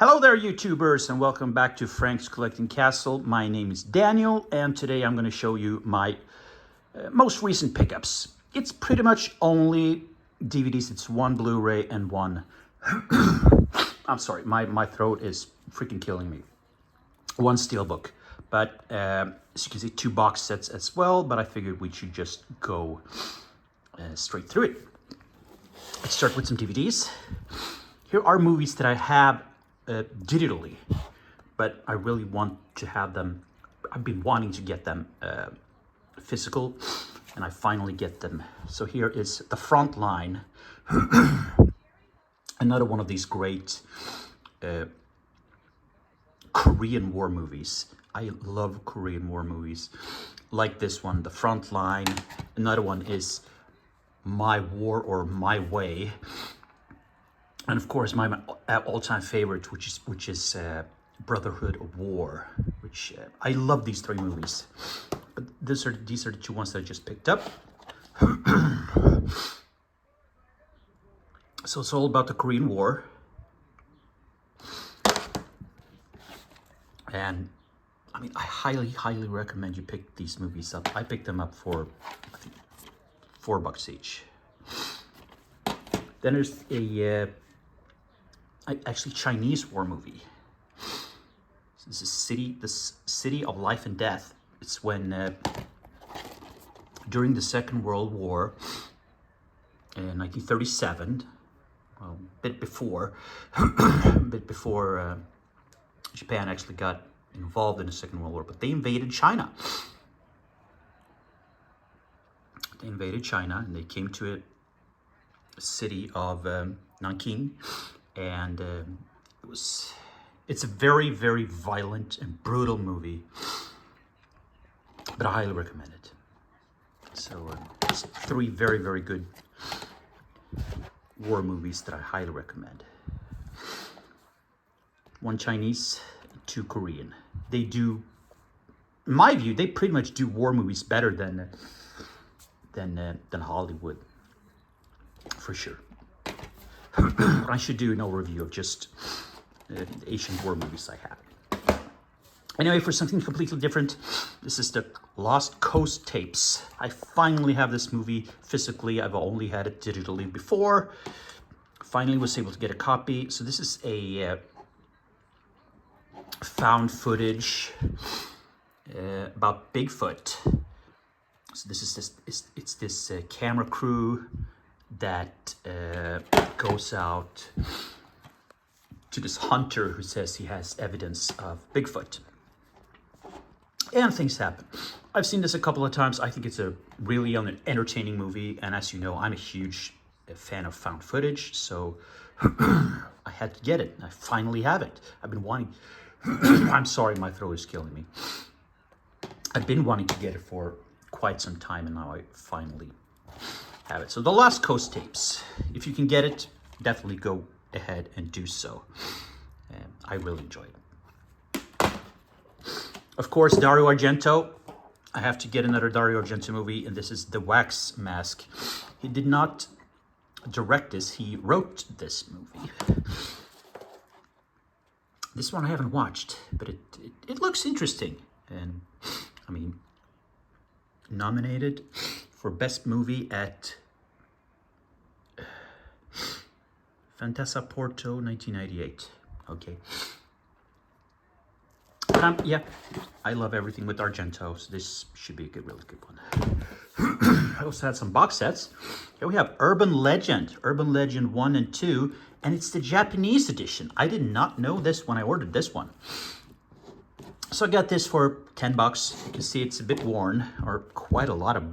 Hello there, YouTubers, and welcome back to Frank's Collecting Castle. My name is Daniel, and today I'm going to show you my most recent pickups. It's pretty much only DVDs. It's one Blu-ray and one... I'm sorry, my throat is freaking killing me. One steelbook. But as you can see, two box sets as well, but I figured we should just go straight through it. Let's start with some DVDs. Here are movies that I have digitally, but I really want to have them. I've been wanting to get them physical, and I finally get them. So here is The Front Line, another one of these great Korean War movies. I love Korean War movies, like this one, The Front Line. Another one is My War or My Way. And of course, my all-time favorite, which is Brotherhood of War, which I love these three movies. But these are the two ones that I just picked up. So it's all about the Korean War, and I mean, I highly recommend you pick these movies up. I picked them up for I think $4 each. Then there's a actually Chinese war movie. So this is the City of Life and Death. It's when during the Second World War in 1937, well, a bit before, Japan actually got involved in the Second World War, but they invaded China. They invaded China and they came to a city of Nanking. And it's a very violent and brutal movie, but I highly recommend it. So it's three very good war movies that I highly recommend. One Chinese, two Korean. They do, in my view, they pretty much do war movies better than Hollywood, for sure. I should do an overview of just the Asian war movies I have. Anyway, for something completely different, this is the Lost Coast tapes. I finally have this movie physically. I've only had it digitally before. Finally was able to get a copy. So this is a found footage about Bigfoot. So this is this camera crew that goes out to this hunter who says he has evidence of Bigfoot. And things happen. I've seen this a couple of times. I think it's a really entertaining movie. And as you know, I'm a huge fan of found footage. So I had to get it. I finally have it. I've been wanting... I'm sorry, my throat is killing me. I've been wanting to get it for quite some time, and now I finally have it. So the Lost Coast tapes, if you can get it, definitely go ahead and do so. I really enjoy it. Of course, Dario Argento. I have to get another Dario Argento movie, and this is The Wax Mask. He did not direct this, he wrote this movie. This one I haven't watched, but it looks interesting. And I mean, nominated for Best Movie at Fantasia Porto 1998. Okay. Yeah, I love everything with Argento, so this should be a really good one. I also had some box sets. Here we have Urban Legend 1 and 2, and it's the Japanese edition. I did not know this when I ordered this one. So I got this for $10. You can see it's a bit worn, or quite a lot of...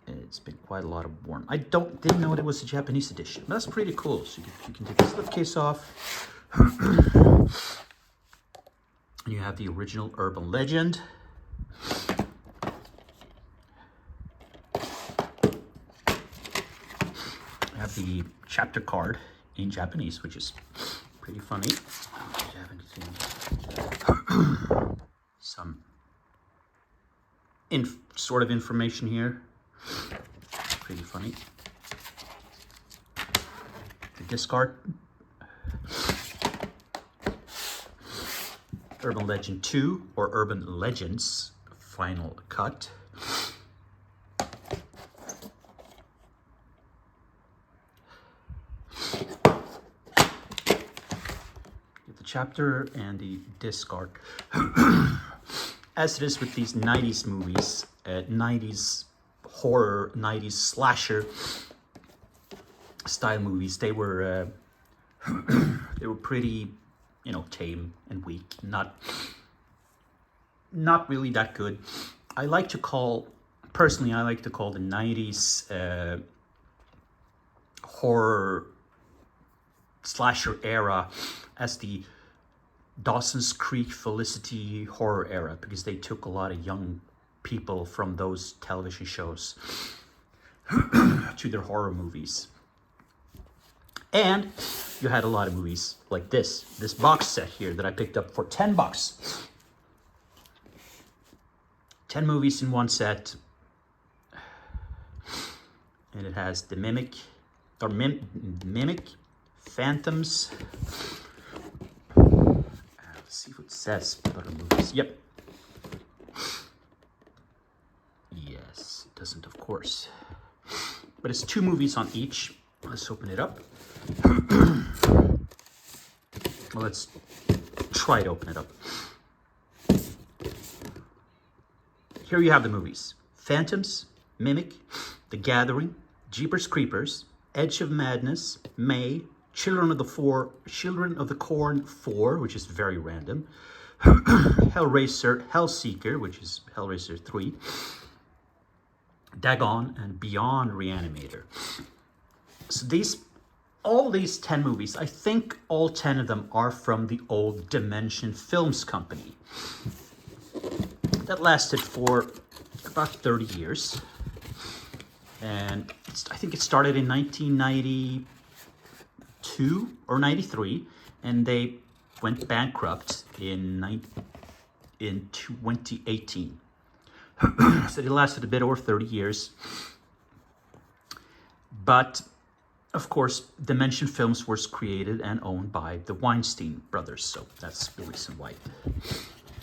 It's been quite a lot of worn. I didn't know it was a Japanese edition. But that's pretty cool. So you can take the slipcase off. And you have the original Urban Legend. I have the chapter card in Japanese, which is pretty funny. Some sort of information here. Pretty funny. The discard. Urban Legend 2 or Urban Legends Final Cut. The chapter and the disc art. As it is with these 90s movies, 90s horror, 90s slasher style movies, they were pretty, you know, tame and weak, not really that good. I like to call the 90s horror slasher era as the Dawson's Creek Felicity horror era, because they took a lot of young people from those television shows to their horror movies. And you had a lot of movies like this box set here that I picked up for $10. 10 movies in one set. And it has The Mimic, or Mimic, Phantoms. Let's see what it says about the movies. Yep. Yes, it doesn't, of course. But it's 2 movies on each. Let's open it up. Well, let's try to open it up. Here you have the movies. Phantoms, Mimic, The Gathering, Jeepers Creepers, Edge of Madness, May, Children of the Corn 4, which is very random, Hellraiser, Hellseeker, which is Hellraiser 3, Dagon, and Beyond Reanimator. So all these 10 movies, I think all 10 of them are from the old Dimension Films company. That lasted for about 30 years. And I think it started in 1992 or 93, and they went bankrupt in 2018. So it lasted a bit over 30 years. But of course, Dimension Films was created and owned by the Weinstein brothers, so that's the reason why it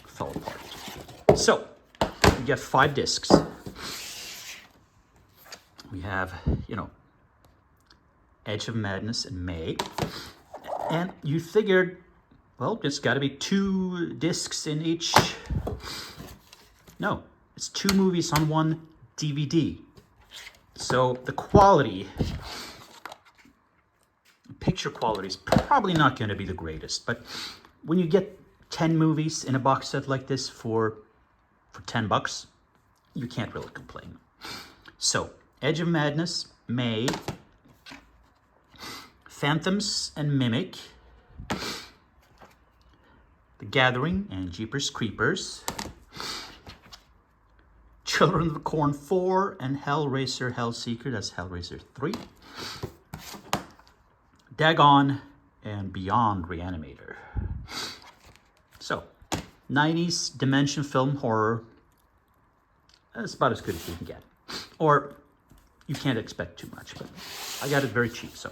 fell apart. So, we get 5 discs. We have, you know, Edge of Madness and May. And you figured, well, there's got to be 2 discs in each. No, it's 2 movies on 1 DVD. So the quality, picture quality is probably not going to be the greatest. But when you get 10 movies in a box set like this for $10, you can't really complain. So, Edge of Madness, May, Phantoms and Mimic, The Gathering and Jeepers Creepers, Children of the Corn 4 and Hellraiser, Hellseeker, that's Hellraiser 3, Dagon and Beyond Reanimator. So, 90s Dimension film horror, that's about as good as you can get. Or you can't expect too much, but I got it very cheap, so.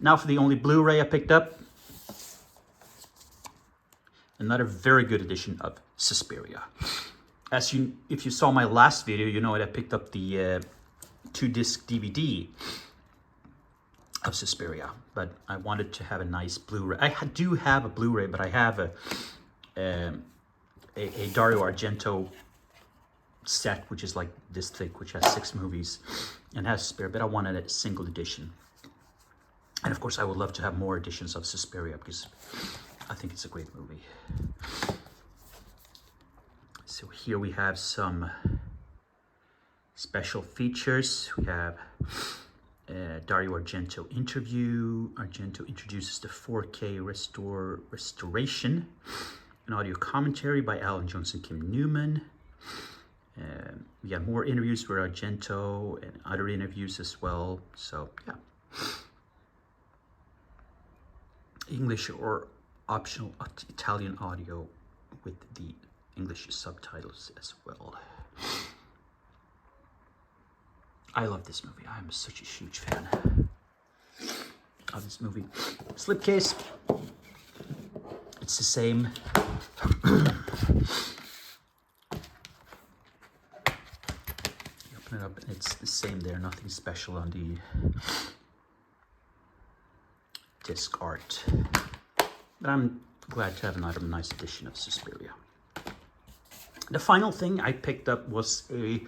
Now for the only Blu-ray I picked up. Another very good edition of Suspiria. If you saw my last video, you know that I picked up the 2-disc DVD of Suspiria, but I wanted to have a nice Blu-ray. I do have a Blu-ray, but I have a Dario Argento set, which is like this thick, which has 6 movies and has Suspiria, but I wanted a single edition. And of course, I would love to have more editions of Suspiria because I think it's a great movie. So here we have some special features. We have Dario Argento interview. Argento introduces the 4K restoration. An audio commentary by Alan Jones and Kim Newman. We have more interviews with Argento and other interviews as well. So, yeah. English or optional Italian audio with the English subtitles as well. I love this movie. I'm such a huge fan of this movie. Slipcase. It's the same. Open it up, it's the same there. Nothing special on the disc art. But I'm glad to have another nice edition of Suspiria. The final thing I picked up was a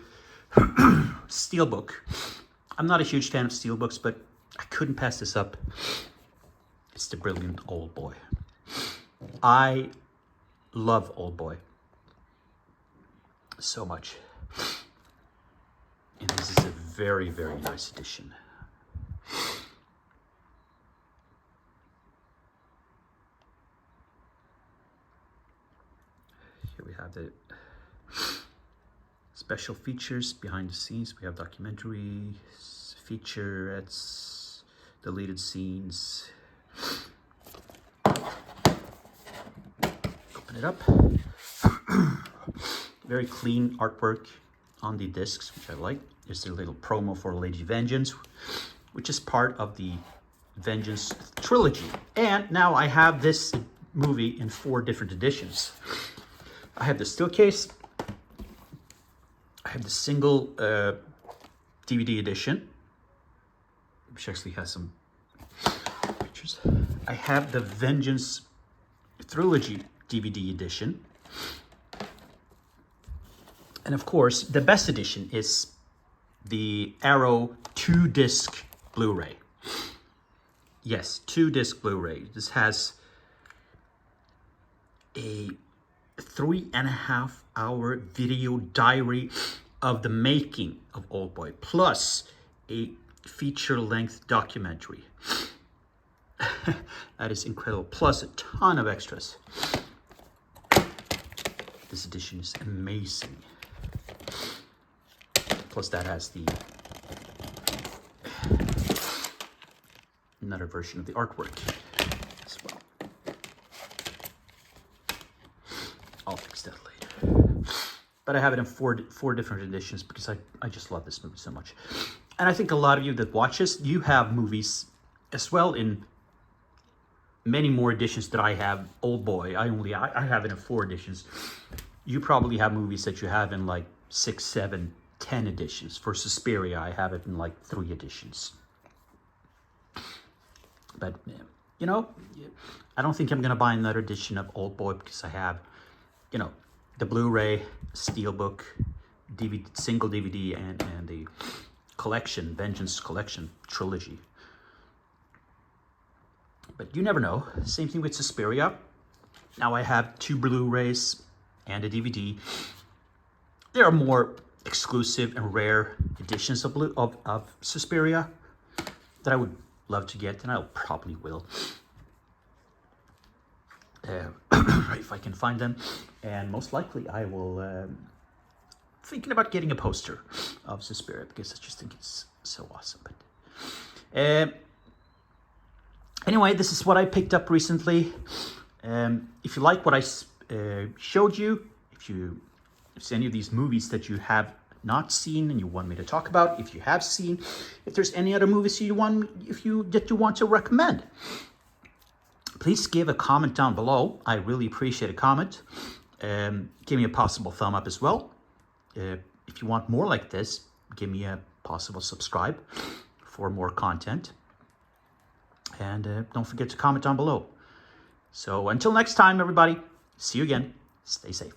steelbook. I'm not a huge fan of steelbooks, but I couldn't pass this up. It's the brilliant Old Boy. I love Old Boy so much. And this is a very, very nice edition. Here we have the special features, behind the scenes. We have documentary, featurettes, deleted scenes. Open it up. Very clean artwork on the discs, which I like. There's a little promo for Lady Vengeance, which is part of the Vengeance trilogy. And now I have this movie in 4 different editions. I have the steel case. I have the single DVD edition, which actually has some pictures. I have the Vengeance trilogy DVD edition. And of course, the best edition is the Arrow 2-disc Blu-ray. Yes, 2-disc Blu-ray. This has a 3.5-hour video diary of the making of Old Boy, plus a feature-length documentary. That is incredible, plus a ton of extras. This edition is amazing. Plus that has the another version of the artwork as well. I'll fix that later. But I have it in four different editions because I just love this movie so much. And I think a lot of you that watch this, you have movies as well in many more editions that I have. Old Boy, I have it in 4 editions. You probably have movies that you have in like 6, 7, 10 editions. For Suspiria, I have it in like 3 editions. But, you know, I don't think I'm going to buy another edition of Old Boy because I have, you know, the Blu-ray, Steelbook, DVD, single DVD, and the collection, Vengeance Collection Trilogy. But you never know. Same thing with Suspiria. Now I have 2 Blu-rays and a DVD. There are more exclusive and rare editions of Suspiria that I would love to get, and I probably will. If I can find them. And most likely I will thinking about getting a poster of Suspiria because I just think it's so awesome. But anyway, this is what I picked up recently. If you like what I showed you, if there's any of these movies that you have not seen and you want me to talk about, if you have seen, if there's any other movies that you want to recommend, please give a comment down below. I really appreciate a comment. Give me a possible thumb up as well. If you want more like this, give me a possible subscribe for more content. And don't forget to comment down below. So until next time, everybody, see you again. Stay safe.